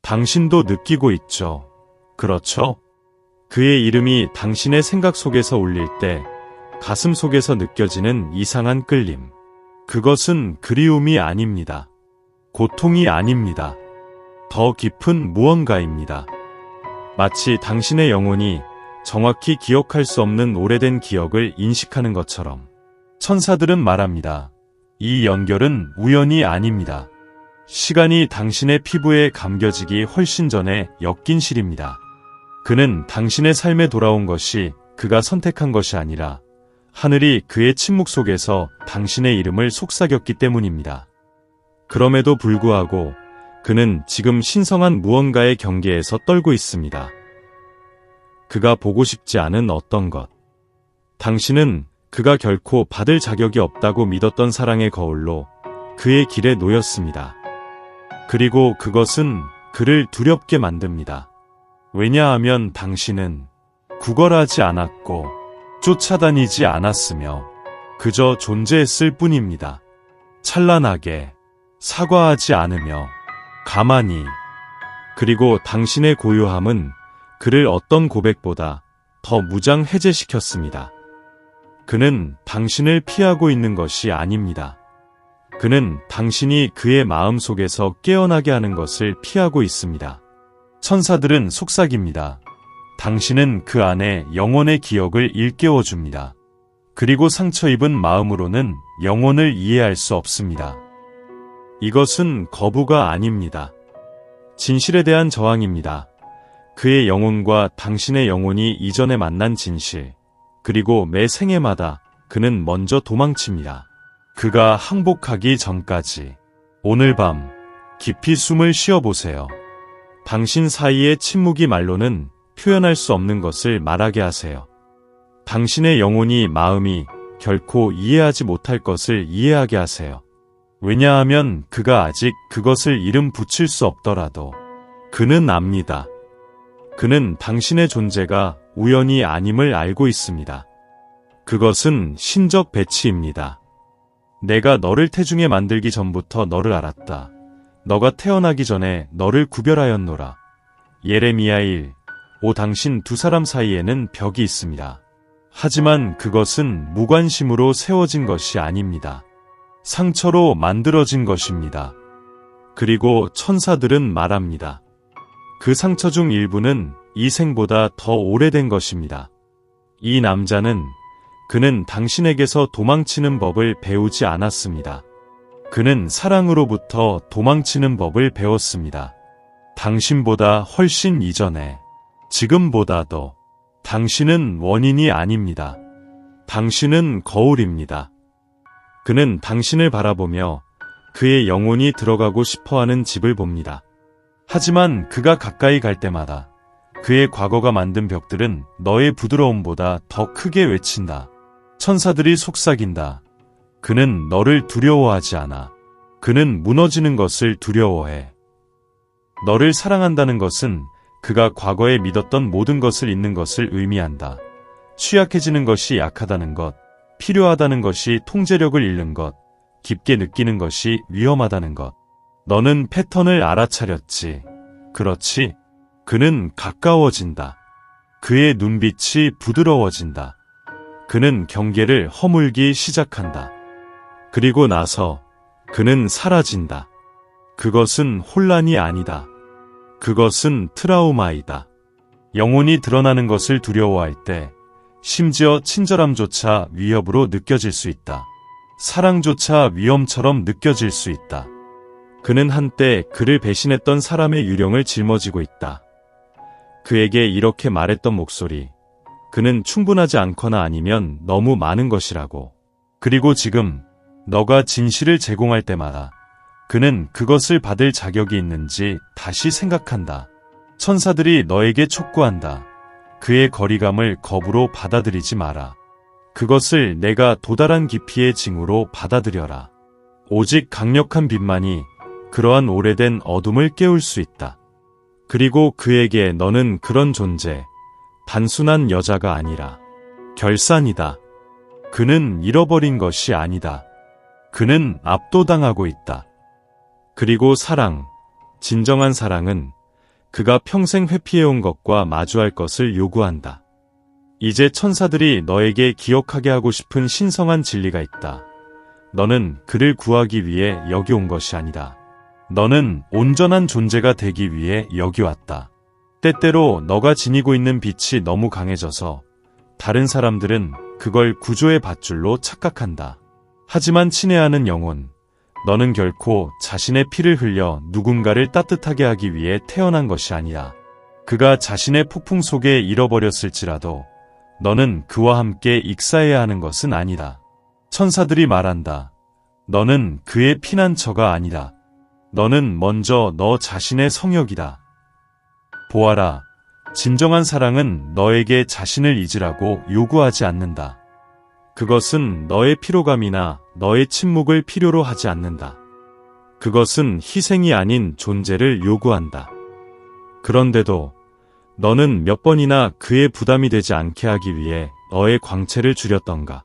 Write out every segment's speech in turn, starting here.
당신도 느끼고 있죠. 그렇죠? 그의 이름이 당신의 생각 속에서 울릴 때 가슴 속에서 느껴지는 이상한 끌림. 그것은 그리움이 아닙니다. 고통이 아닙니다. 더 깊은 무언가입니다. 마치 당신의 영혼이 정확히 기억할 수 없는 오래된 기억을 인식하는 것처럼. 천사들은 말합니다. 이 연결은 우연이 아닙니다. 시간이 당신의 피부에 감겨지기 훨씬 전에 엮인 실입니다. 그는 당신의 삶에 돌아온 것이 그가 선택한 것이 아니라 하늘이 그의 침묵 속에서 당신의 이름을 속삭였기 때문입니다. 그럼에도 불구하고 그는 지금 신성한 무언가의 경계에서 떨고 있습니다. 그가 보고 싶지 않은 어떤 것. 당신은 그가 결코 받을 자격이 없다고 믿었던 사랑의 거울로 그의 길에 놓였습니다. 그리고 그것은 그를 두렵게 만듭니다. 왜냐하면 당신은 구걸하지 않았고 쫓아다니지 않았으며 그저 존재했을 뿐입니다. 찬란하게, 사과하지 않으며, 가만히. 그리고 당신의 고요함은 그를 어떤 고백보다 더 무장해제시켰습니다. 그는 당신을 피하고 있는 것이 아닙니다. 그는 당신이 그의 마음 속에서 깨어나게 하는 것을 피하고 있습니다. 천사들은 속삭입니다. 당신은 그 안에 영혼의 기억을 일깨워줍니다. 그리고 상처 입은 마음으로는 영혼을 이해할 수 없습니다. 이것은 거부가 아닙니다. 진실에 대한 저항입니다. 그의 영혼과 당신의 영혼이 이전에 만난 진실, 그리고 매 생애마다 그는 먼저 도망칩니다. 그가 항복하기 전까지. 오늘 밤 깊이 숨을 쉬어보세요. 당신 사이의 침묵이 말로는 표현할 수 없는 것을 말하게 하세요. 당신의 영혼이 마음이 결코 이해하지 못할 것을 이해하게 하세요. 왜냐하면 그가 아직 그것을 이름 붙일 수 없더라도 그는 압니다. 그는 당신의 존재가 우연이 아님을 알고 있습니다. 그것은 신적 배치입니다. 내가 너를 태중에 만들기 전부터 너를 알았다. 너가 태어나기 전에 너를 구별하였노라. 예레미야 1. 당신 두 사람 사이에는 벽이 있습니다. 하지만 그것은 무관심으로 세워진 것이 아닙니다. 상처로 만들어진 것입니다. 그리고 천사들은 말합니다. 그 상처 중 일부는 이 생보다 더 오래된 것입니다. 이 남자는 그는 당신에게서 도망치는 법을 배우지 않았습니다. 그는 사랑으로부터 도망치는 법을 배웠습니다. 당신보다 훨씬 이전에, 지금보다도. 당신은 원인이 아닙니다. 당신은 거울입니다. 그는 당신을 바라보며 그의 영혼이 들어가고 싶어하는 집을 봅니다. 하지만 그가 가까이 갈 때마다 그의 과거가 만든 벽들은 너의 부드러움보다 더 크게 외친다. 천사들이 속삭인다. 그는 너를 두려워하지 않아. 그는 무너지는 것을 두려워해. 너를 사랑한다는 것은 그가 과거에 믿었던 모든 것을 잊는 것을 의미한다. 취약해지는 것이 약하다는 것, 필요하다는 것이 통제력을 잃는 것, 깊게 느끼는 것이 위험하다는 것. 너는 패턴을 알아차렸지. 그렇지? 그는 가까워진다. 그의 눈빛이 부드러워진다. 그는 경계를 허물기 시작한다. 그리고 나서 그는 사라진다. 그것은 혼란이 아니다. 그것은 트라우마이다. 영혼이 드러나는 것을 두려워할 때 심지어 친절함조차 위협으로 느껴질 수 있다. 사랑조차 위험처럼 느껴질 수 있다. 그는 한때 그를 배신했던 사람의 유령을 짊어지고 있다. 그에게 이렇게 말했던 목소리. 그는 충분하지 않거나 아니면 너무 많은 것이라고. 그리고 지금 너가 진실을 제공할 때마다 그는 그것을 받을 자격이 있는지 다시 생각한다. 천사들이 너에게 촉구한다. 그의 거리감을 겁으로 받아들이지 마라. 그것을 내가 도달한 깊이의 징후로 받아들여라. 오직 강력한 빛만이 그러한 오래된 어둠을 깨울 수 있다. 그리고 그에게 너는 그런 존재, 단순한 여자가 아니라 결산이다. 그는 잃어버린 것이 아니다. 그는 압도당하고 있다. 그리고 사랑, 진정한 사랑은 그가 평생 회피해온 것과 마주할 것을 요구한다. 이제 천사들이 너에게 기억하게 하고 싶은 신성한 진리가 있다. 너는 그를 구하기 위해 여기 온 것이 아니다. 너는 온전한 존재가 되기 위해 여기 왔다. 때때로 너가 지니고 있는 빛이 너무 강해져서 다른 사람들은 그걸 구조의 밧줄로 착각한다. 하지만 친애하는 영혼, 너는 결코 자신의 피를 흘려 누군가를 따뜻하게 하기 위해 태어난 것이 아니야. 그가 자신의 폭풍 속에 잃어버렸을지라도 너는 그와 함께 익사해야 하는 것은 아니다. 천사들이 말한다. 너는 그의 피난처가 아니다. 너는 먼저 너 자신의 성역이다. 보아라, 진정한 사랑은 너에게 자신을 잊으라고 요구하지 않는다. 그것은 너의 피로감이나 너의 침묵을 필요로 하지 않는다. 그것은 희생이 아닌 존재를 요구한다. 그런데도 너는 몇 번이나 그의 부담이 되지 않게 하기 위해 너의 광채를 줄였던가?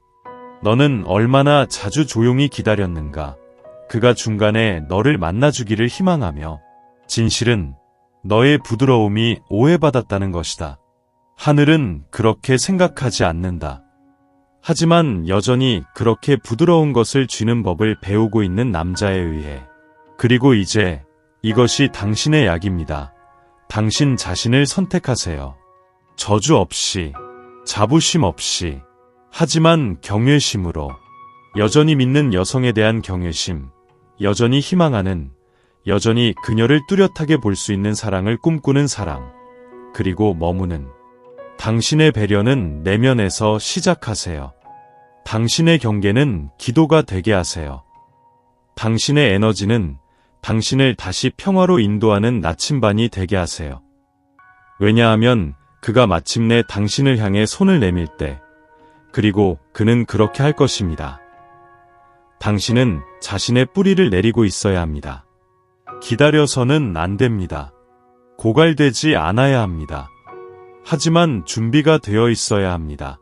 너는 얼마나 자주 조용히 기다렸는가? 그가 중간에 너를 만나주기를 희망하며. 진실은 너의 부드러움이 오해받았다는 것이다. 하늘은 그렇게 생각하지 않는다. 하지만 여전히 그렇게 부드러운 것을 쥐는 법을 배우고 있는 남자에 의해. 그리고 이제 이것이 당신의 약입니다. 당신 자신을 선택하세요. 저주 없이, 자부심 없이, 하지만 경외심으로. 여전히 믿는 여성에 대한 경외심, 여전히 희망하는, 여전히 그녀를 뚜렷하게 볼 수 있는 사랑을 꿈꾸는 사랑, 그리고 머무는. 당신의 배려는 내면에서 시작하세요. 당신의 경계는 기도가 되게 하세요. 당신의 에너지는 당신을 다시 평화로 인도하는 나침반이 되게 하세요. 왜냐하면 그가 마침내 당신을 향해 손을 내밀 때, 그리고 그는 그렇게 할 것입니다. 당신은 자신의 뿌리를 내리고 있어야 합니다. 기다려서는 안 됩니다. 고갈되지 않아야 합니다. 하지만 준비가 되어 있어야 합니다.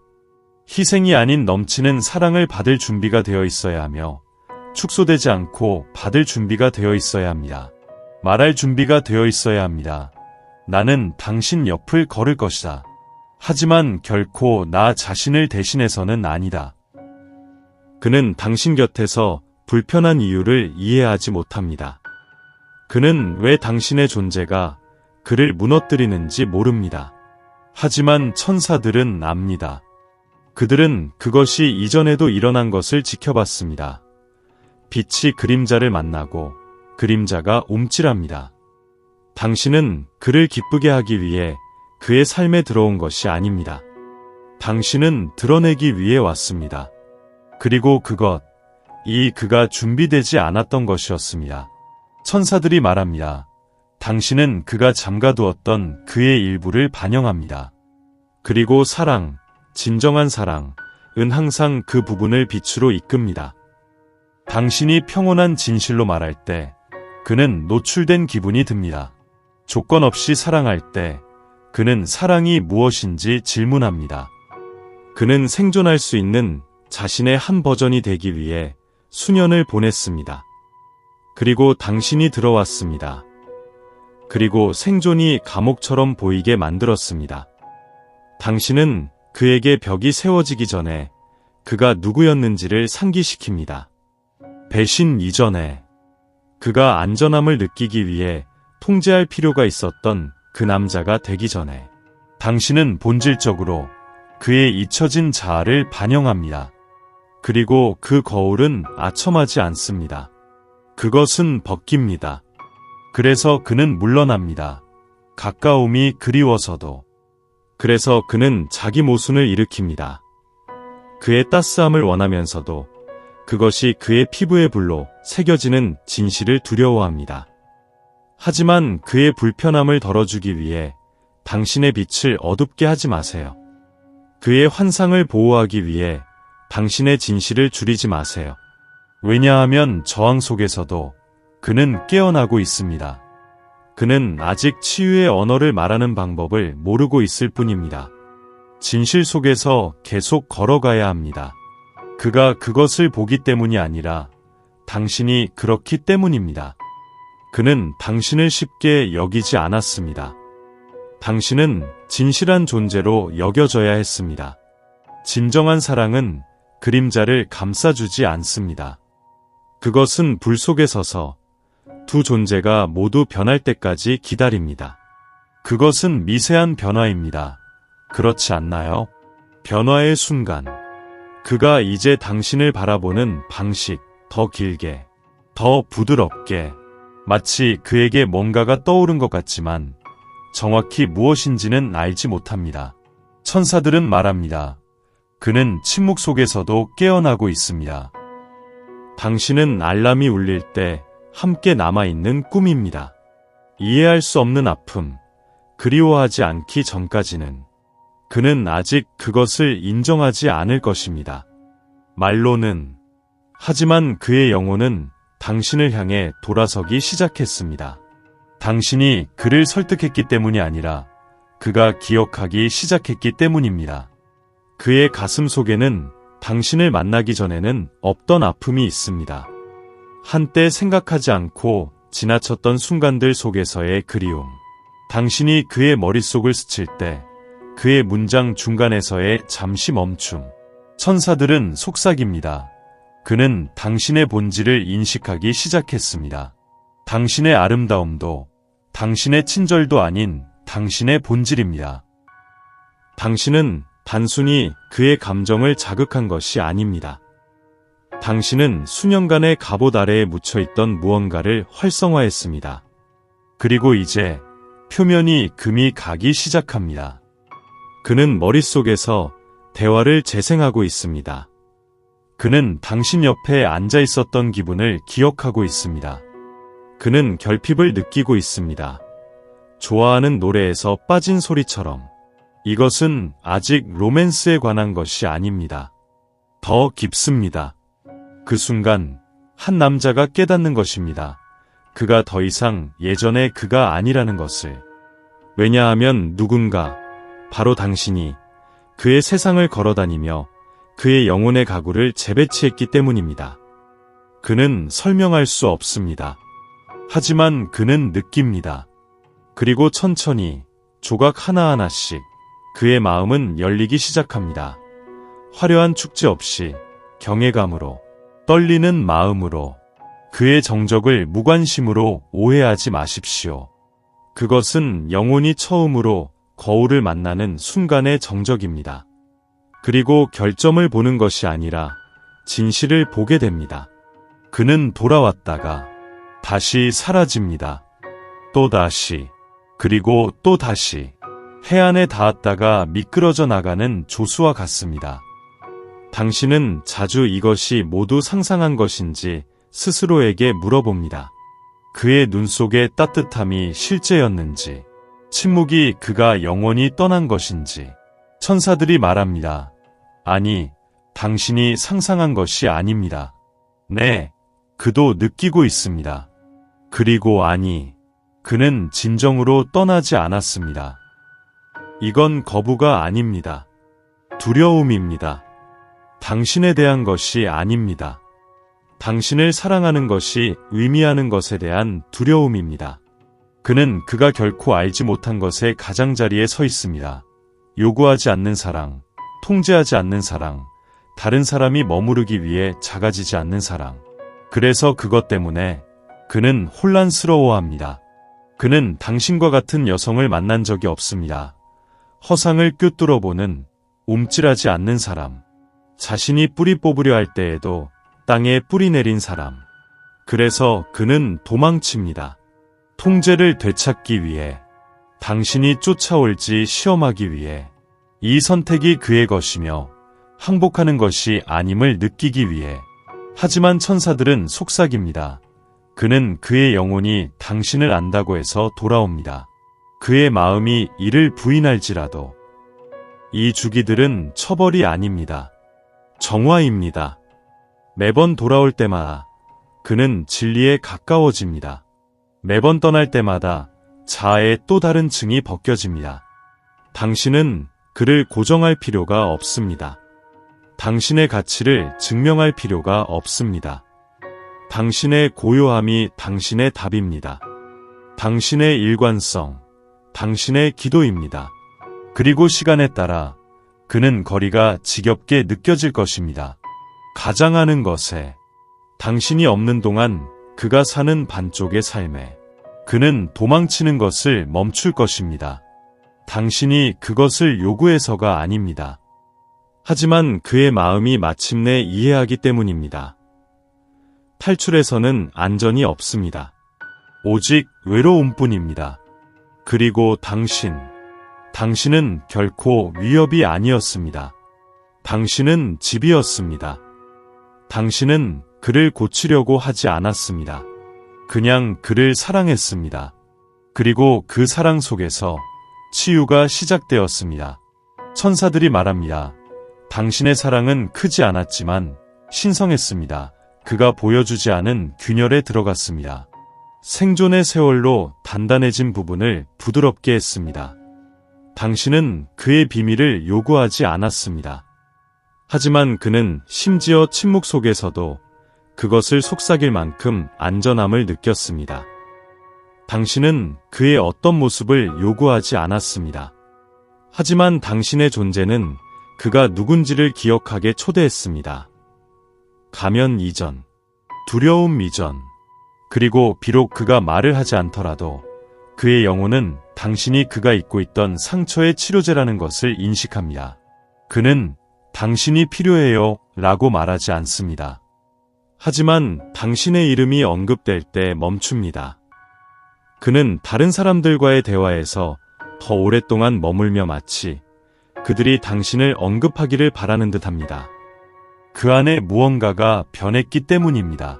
희생이 아닌 넘치는 사랑을 받을 준비가 되어 있어야 하며, 축소되지 않고 받을 준비가 되어 있어야 합니다. 말할 준비가 되어 있어야 합니다. 나는 당신 옆을 걸을 것이다. 하지만 결코 나 자신을 대신해서는 아니다. 그는 당신 곁에서 불편한 이유를 이해하지 못합니다. 그는 왜 당신의 존재가 그를 무너뜨리는지 모릅니다. 하지만 천사들은 압니다. 그들은 그것이 이전에도 일어난 것을 지켜봤습니다. 빛이 그림자를 만나고 그림자가 움찔합니다. 당신은 그를 기쁘게 하기 위해 그의 삶에 들어온 것이 아닙니다. 당신은 드러내기 위해 왔습니다. 그리고 그가 준비되지 않았던 것이었습니다. 천사들이 말합니다. 당신은 그가 잠가두었던 그의 일부를 반영합니다. 그리고 사랑, 진정한 사랑은 항상 그 부분을 빛으로 이끕니다. 당신이 평온한 진실로 말할 때 그는 노출된 기분이 듭니다. 조건 없이 사랑할 때 그는 사랑이 무엇인지 질문합니다. 그는 생존할 수 있는 자신의 한 버전이 되기 위해 수년을 보냈습니다. 그리고 당신이 들어왔습니다. 그리고 생존이 감옥처럼 보이게 만들었습니다. 당신은 그에게 벽이 세워지기 전에 그가 누구였는지를 상기시킵니다. 배신 이전에 그가 안전함을 느끼기 위해 통제할 필요가 있었던 그 남자가 되기 전에 당신은 본질적으로 그의 잊혀진 자아를 반영합니다. 그리고 그 거울은 아첨하지 않습니다. 그것은 벗깁니다. 그래서 그는 물러납니다. 가까움이 그리워서도. 그래서 그는 자기 모순을 일으킵니다. 그의 따스함을 원하면서도 그것이 그의 피부의 불로 새겨지는 진실을 두려워합니다. 하지만 그의 불편함을 덜어주기 위해 당신의 빛을 어둡게 하지 마세요. 그의 환상을 보호하기 위해 당신의 진실을 줄이지 마세요. 왜냐하면 저항 속에서도 그는 깨어나고 있습니다. 그는 아직 치유의 언어를 말하는 방법을 모르고 있을 뿐입니다. 진실 속에서 계속 걸어가야 합니다. 그가 그것을 보기 때문이 아니라 당신이 그렇기 때문입니다. 그는 당신을 쉽게 여기지 않았습니다. 당신은 진실한 존재로 여겨져야 했습니다. 진정한 사랑은 그림자를 감싸주지 않습니다. 그것은 불 속에 서서 두 존재가 모두 변할 때까지 기다립니다. 그것은 미세한 변화입니다. 그렇지 않나요? 변화의 순간, 그가 이제 당신을 바라보는 방식, 더 길게, 더 부드럽게, 마치 그에게 뭔가가 떠오른 것 같지만 정확히 무엇인지는 알지 못합니다. 천사들은 말합니다. 그는 침묵 속에서도 깨어나고 있습니다. 당신은 알람이 울릴 때 함께 남아있는 꿈입니다. 이해할 수 없는 아픔, 그리워하지 않기 전까지는 그는 아직 그것을 인정하지 않을 것입니다. 말로는. 하지만 그의 영혼은 당신을 향해 돌아서기 시작했습니다. 당신이 그를 설득했기 때문이 아니라 그가 기억하기 시작했기 때문입니다. 그의 가슴 속에는 당신을 만나기 전에는 없던 아픔이 있습니다. 한때 생각하지 않고 지나쳤던 순간들 속에서의 그리움. 당신이 그의 머릿속을 스칠 때 그의 문장 중간에서의 잠시 멈춤. 천사들은 속삭입니다. 그는 당신의 본질을 인식하기 시작했습니다. 당신의 아름다움도, 당신의 친절도 아닌 당신의 본질입니다. 당신은 단순히 그의 감정을 자극한 것이 아닙니다. 당신은 수년간의 갑옷 아래에 묻혀있던 무언가를 활성화했습니다. 그리고 이제 표면이 금이 가기 시작합니다. 그는 머릿속에서 대화를 재생하고 있습니다. 그는 당신 옆에 앉아 있었던 기분을 기억하고 있습니다. 그는 결핍을 느끼고 있습니다. 좋아하는 노래에서 빠진 소리처럼. 이것은 아직 로맨스에 관한 것이 아닙니다. 더 깊습니다. 그 순간 한 남자가 깨닫는 것입니다. 그가 더 이상 예전의 그가 아니라는 것을. 왜냐하면 누군가, 바로 당신이 그의 세상을 걸어다니며 그의 영혼의 가구를 재배치했기 때문입니다. 그는 설명할 수 없습니다. 하지만 그는 느낍니다. 그리고 천천히 조각 하나하나씩 그의 마음은 열리기 시작합니다. 화려한 축제 없이 경외감으로, 떨리는 마음으로, 그의 정적을 무관심으로 오해하지 마십시오. 그것은 영혼이 처음으로 거울을 만나는 순간의 정적입니다. 그리고 결점을 보는 것이 아니라 진실을 보게 됩니다. 그는 돌아왔다가 다시 사라집니다. 또다시, 그리고 또다시. 해안에 닿았다가 미끄러져 나가는 조수와 같습니다. 당신은 자주 이것이 모두 상상한 것인지 스스로에게 물어봅니다. 그의 눈 속의 따뜻함이 실제였는지, 침묵이 그가 영원히 떠난 것인지. 천사들이 말합니다. 아니, 당신이 상상한 것이 아닙니다. 네, 그도 느끼고 있습니다. 그리고 아니, 그는 진정으로 떠나지 않았습니다. 이건 거부가 아닙니다. 두려움입니다. 당신에 대한 것이 아닙니다. 당신을 사랑하는 것이 의미하는 것에 대한 두려움입니다. 그는 그가 결코 알지 못한 것의 가장자리에 서 있습니다. 요구하지 않는 사랑, 통제하지 않는 사랑, 다른 사람이 머무르기 위해 작아지지 않는 사랑. 그래서 그것 때문에 그는 혼란스러워합니다. 그는 당신과 같은 여성을 만난 적이 없습니다. 허상을 꿰뚫어보는, 움찔하지 않는 사람. 자신이 뿌리 뽑으려 할 때에도 땅에 뿌리 내린 사람. 그래서 그는 도망칩니다. 통제를 되찾기 위해, 당신이 쫓아올지 시험하기 위해, 이 선택이 그의 것이며 항복하는 것이 아님을 느끼기 위해. 하지만 천사들은 속삭입니다. 그는 그의 영혼이 당신을 안다고 해서 돌아옵니다. 그의 마음이 이를 부인할지라도. 이 주기들은 처벌이 아닙니다. 정화입니다. 매번 돌아올 때마다 그는 진리에 가까워집니다. 매번 떠날 때마다 자아의 또 다른 층이 벗겨집니다. 당신은 그를 고정할 필요가 없습니다. 당신의 가치를 증명할 필요가 없습니다. 당신의 고요함이 당신의 답입니다. 당신의 일관성, 당신의 기도입니다. 그리고 시간에 따라 그는 거리가 지겹게 느껴질 것입니다. 가장하는 것에, 당신이 없는 동안 그가 사는 반쪽의 삶에, 그는 도망치는 것을 멈출 것입니다. 당신이 그것을 요구해서가 아닙니다. 하지만 그의 마음이 마침내 이해하기 때문입니다. 탈출에서는 안전이 없습니다. 오직 외로움뿐입니다. 그리고 당신은 결코 위협이 아니었습니다. 당신은 집이었습니다. 당신은 그를 고치려고 하지 않았습니다. 그냥 그를 사랑했습니다. 그리고 그 사랑 속에서 치유가 시작되었습니다. 천사들이 말합니다. 당신의 사랑은 크지 않았지만 신성했습니다. 그가 보여주지 않은 균열에 들어갔습니다. 생존의 세월로 단단해진 부분을 부드럽게 했습니다. 당신은 그의 비밀을 요구하지 않았습니다. 하지만 그는 심지어 침묵 속에서도 그것을 속삭일 만큼 안전함을 느꼈습니다. 당신은 그의 어떤 모습을 요구하지 않았습니다. 하지만 당신의 존재는 그가 누군지를 기억하게 초대했습니다. 가면 이전, 두려움 이전, 그리고 비록 그가 말을 하지 않더라도 그의 영혼은 당신이 그가 입고 있던 상처의 치료제라는 것을 인식합니다. 그는 당신이 필요해요 라고 말하지 않습니다. 하지만 당신의 이름이 언급될 때 멈춥니다. 그는 다른 사람들과의 대화에서 더 오랫동안 머물며 마치 그들이 당신을 언급하기를 바라는 듯합니다. 그 안에 무언가가 변했기 때문입니다.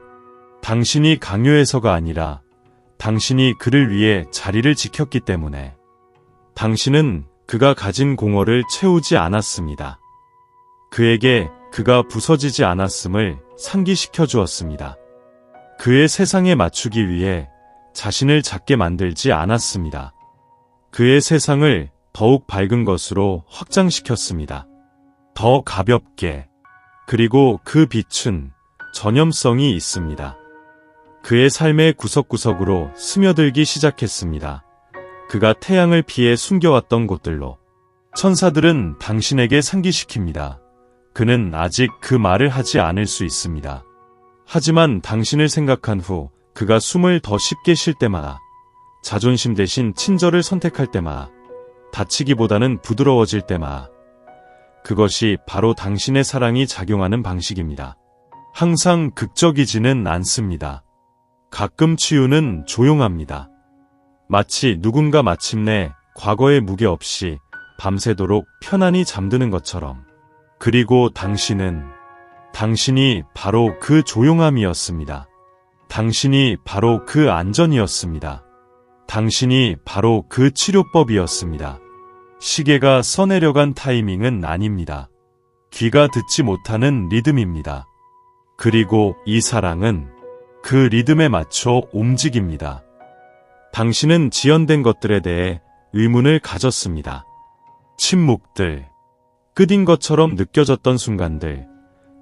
당신이 강요해서가 아니라 당신이 그를 위해 자리를 지켰기 때문에. 당신은 그가 가진 공허를 채우지 않았습니다. 그에게 그가 부서지지 않았음을 상기시켜 주었습니다. 그의 세상에 맞추기 위해 자신을 작게 만들지 않았습니다. 그의 세상을 더욱 밝은 것으로 확장시켰습니다. 더 가볍게. 그리고 그 빛은 전염성이 있습니다. 그의 삶의 구석구석으로 스며들기 시작했습니다. 그가 태양을 피해 숨겨왔던 곳들로. 천사들은 당신에게 상기시킵니다. 그는 아직 그 말을 하지 않을 수 있습니다. 하지만 당신을 생각한 후 그가 숨을 더 쉽게 쉴 때마다, 자존심 대신 친절을 선택할 때마다, 다치기보다는 부드러워질 때마다, 그것이 바로 당신의 사랑이 작용하는 방식입니다. 항상 극적이지는 않습니다. 가끔 치유는 조용합니다. 마치 누군가 마침내 과거의 무게 없이 밤새도록 편안히 잠드는 것처럼. 그리고 당신이 바로 그 조용함이었습니다. 당신이 바로 그 안전이었습니다. 당신이 바로 그 치료법이었습니다. 시계가 써내려간 타이밍은 아닙니다. 귀가 듣지 못하는 리듬입니다. 그리고 이 사랑은 그 리듬에 맞춰 움직입니다. 당신은 지연된 것들에 대해 의문을 가졌습니다. 침묵들, 끝인 것처럼 느껴졌던 순간들,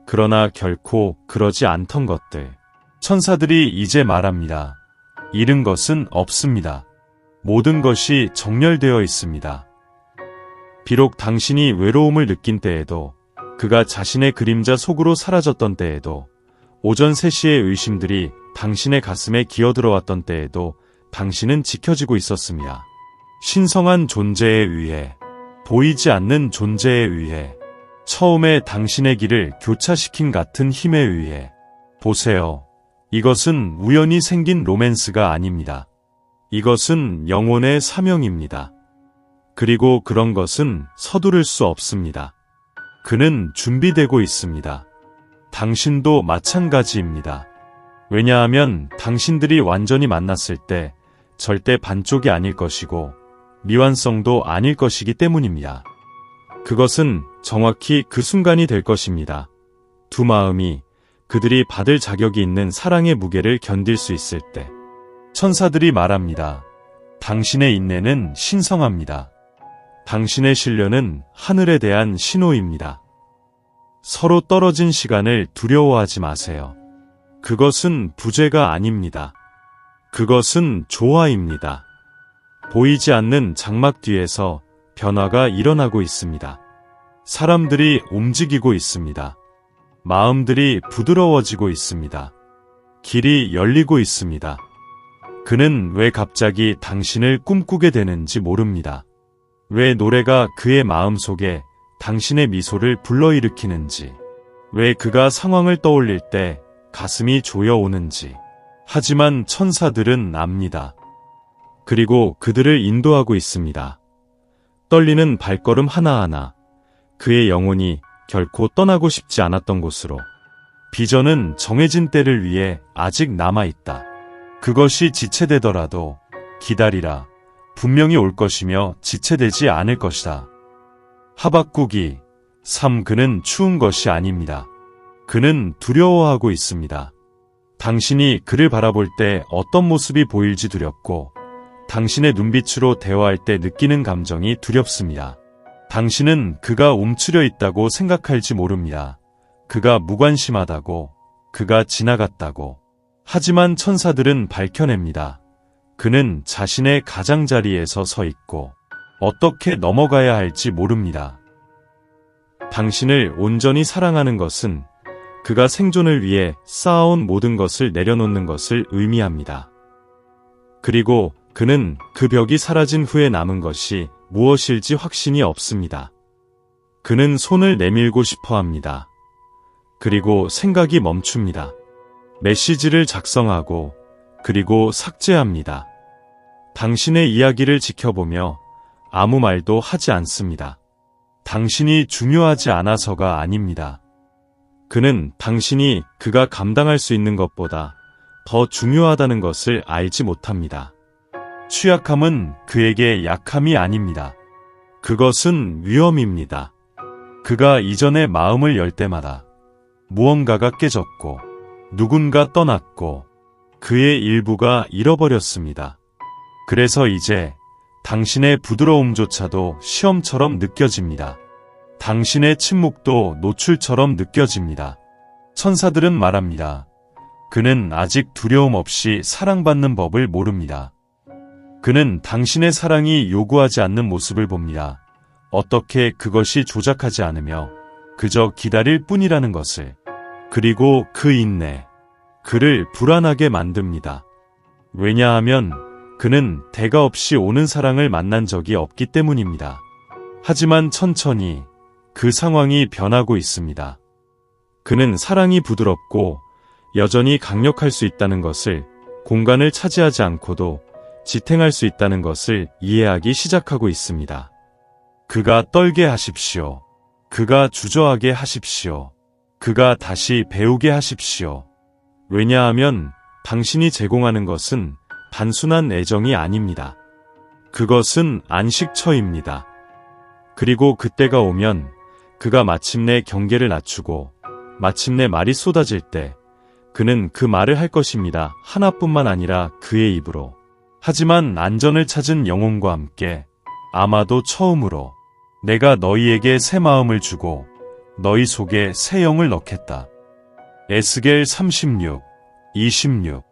그러나 결코 그러지 않던 것들. 천사들이 이제 말합니다. 잃은 것은 없습니다. 모든 것이 정렬되어 있습니다. 비록 당신이 외로움을 느낀 때에도, 그가 자신의 그림자 속으로 사라졌던 때에도, 오전 3시의 의심들이 당신의 가슴에 기어들어왔던 때에도 당신은 지켜지고 있었습니다. 신성한 존재에 의해, 보이지 않는 존재에 의해, 처음에 당신의 길을 교차시킨 같은 힘에 의해. 보세요. 이것은 우연히 생긴 로맨스가 아닙니다. 이것은 영혼의 사명입니다. 그리고 그런 것은 서두를 수 없습니다. 그는 준비되고 있습니다. 당신도 마찬가지입니다. 왜냐하면 당신들이 완전히 만났을 때 절대 반쪽이 아닐 것이고 미완성도 아닐 것이기 때문입니다. 그것은 정확히 그 순간이 될 것입니다. 두 마음이 그들이 받을 자격이 있는 사랑의 무게를 견딜 수 있을 때. 천사들이 말합니다. 당신의 인내는 신성합니다. 당신의 신뢰는 하늘에 대한 신호입니다. 서로 떨어진 시간을 두려워하지 마세요. 그것은 부재가 아닙니다. 그것은 조화입니다. 보이지 않는 장막 뒤에서 변화가 일어나고 있습니다. 사람들이 움직이고 있습니다. 마음들이 부드러워지고 있습니다. 길이 열리고 있습니다. 그는 왜 갑자기 당신을 꿈꾸게 되는지 모릅니다. 왜 노래가 그의 마음속에 당신의 미소를 불러일으키는지, 왜 그가 상황을 떠올릴 때 가슴이 조여오는지. 하지만 천사들은 압니다. 그리고 그들을 인도하고 있습니다. 떨리는 발걸음 하나하나, 그의 영혼이 결코 떠나고 싶지 않았던 곳으로. 비전은 정해진 때를 위해 아직 남아있다. 그것이 지체되더라도 기다리라. 분명히 올 것이며 지체되지 않을 것이다. 하박국이 3. 그는 추운 것이 아닙니다. 그는 두려워하고 있습니다. 당신이 그를 바라볼 때 어떤 모습이 보일지 두렵고, 당신의 눈빛으로 대화할 때 느끼는 감정이 두렵습니다. 당신은 그가 움츠려 있다고 생각할지 모릅니다. 그가 무관심하다고, 그가 지나갔다고. 하지만 천사들은 밝혀냅니다. 그는 자신의 가장자리에서 서 있고 어떻게 넘어가야 할지 모릅니다. 당신을 온전히 사랑하는 것은 그가 생존을 위해 쌓아온 모든 것을 내려놓는 것을 의미합니다. 그리고 그는 그 벽이 사라진 후에 남은 것이 무엇일지 확신이 없습니다. 그는 손을 내밀고 싶어 합니다. 그리고 생각이 멈춥니다. 메시지를 작성하고 그리고 삭제합니다. 당신의 이야기를 지켜보며 아무 말도 하지 않습니다. 당신이 중요하지 않아서가 아닙니다. 그는 당신이 그가 감당할 수 있는 것보다 더 중요하다는 것을 알지 못합니다. 취약함은 그에게 약함이 아닙니다. 그것은 위험입니다. 그가 이전에 마음을 열 때마다 무언가가 깨졌고 누군가 떠났고 그의 일부가 잃어버렸습니다. 그래서 이제 당신의 부드러움조차도 시험처럼 느껴집니다. 당신의 침묵도 노출처럼 느껴집니다. 천사들은 말합니다. 그는 아직 두려움 없이 사랑받는 법을 모릅니다. 그는 당신의 사랑이 요구하지 않는 모습을 봅니다. 어떻게 그것이 조작하지 않으며 그저 기다릴 뿐이라는 것을. 그리고 그 인내, 그를 불안하게 만듭니다. 왜냐하면 그는 대가 없이 오는 사랑을 만난 적이 없기 때문입니다. 하지만 천천히 그 상황이 변하고 있습니다. 그는 사랑이 부드럽고 여전히 강력할 수 있다는 것을, 공간을 차지하지 않고도 지탱할 수 있다는 것을 이해하기 시작하고 있습니다. 그가 떨게 하십시오. 그가 주저하게 하십시오. 그가 다시 배우게 하십시오. 왜냐하면 당신이 제공하는 것은 단순한 애정이 아닙니다. 그것은 안식처입니다. 그리고 그때가 오면 그가 마침내 경계를 낮추고 마침내 말이 쏟아질 때 그는 그 말을 할 것입니다. 하나뿐만 아니라 그의 입으로. 하지만 안전을 찾은 영혼과 함께, 아마도 처음으로 내가 너희에게 새 마음을 주고 너희 속에 새 영을 넣겠다. 에스겔 36, 26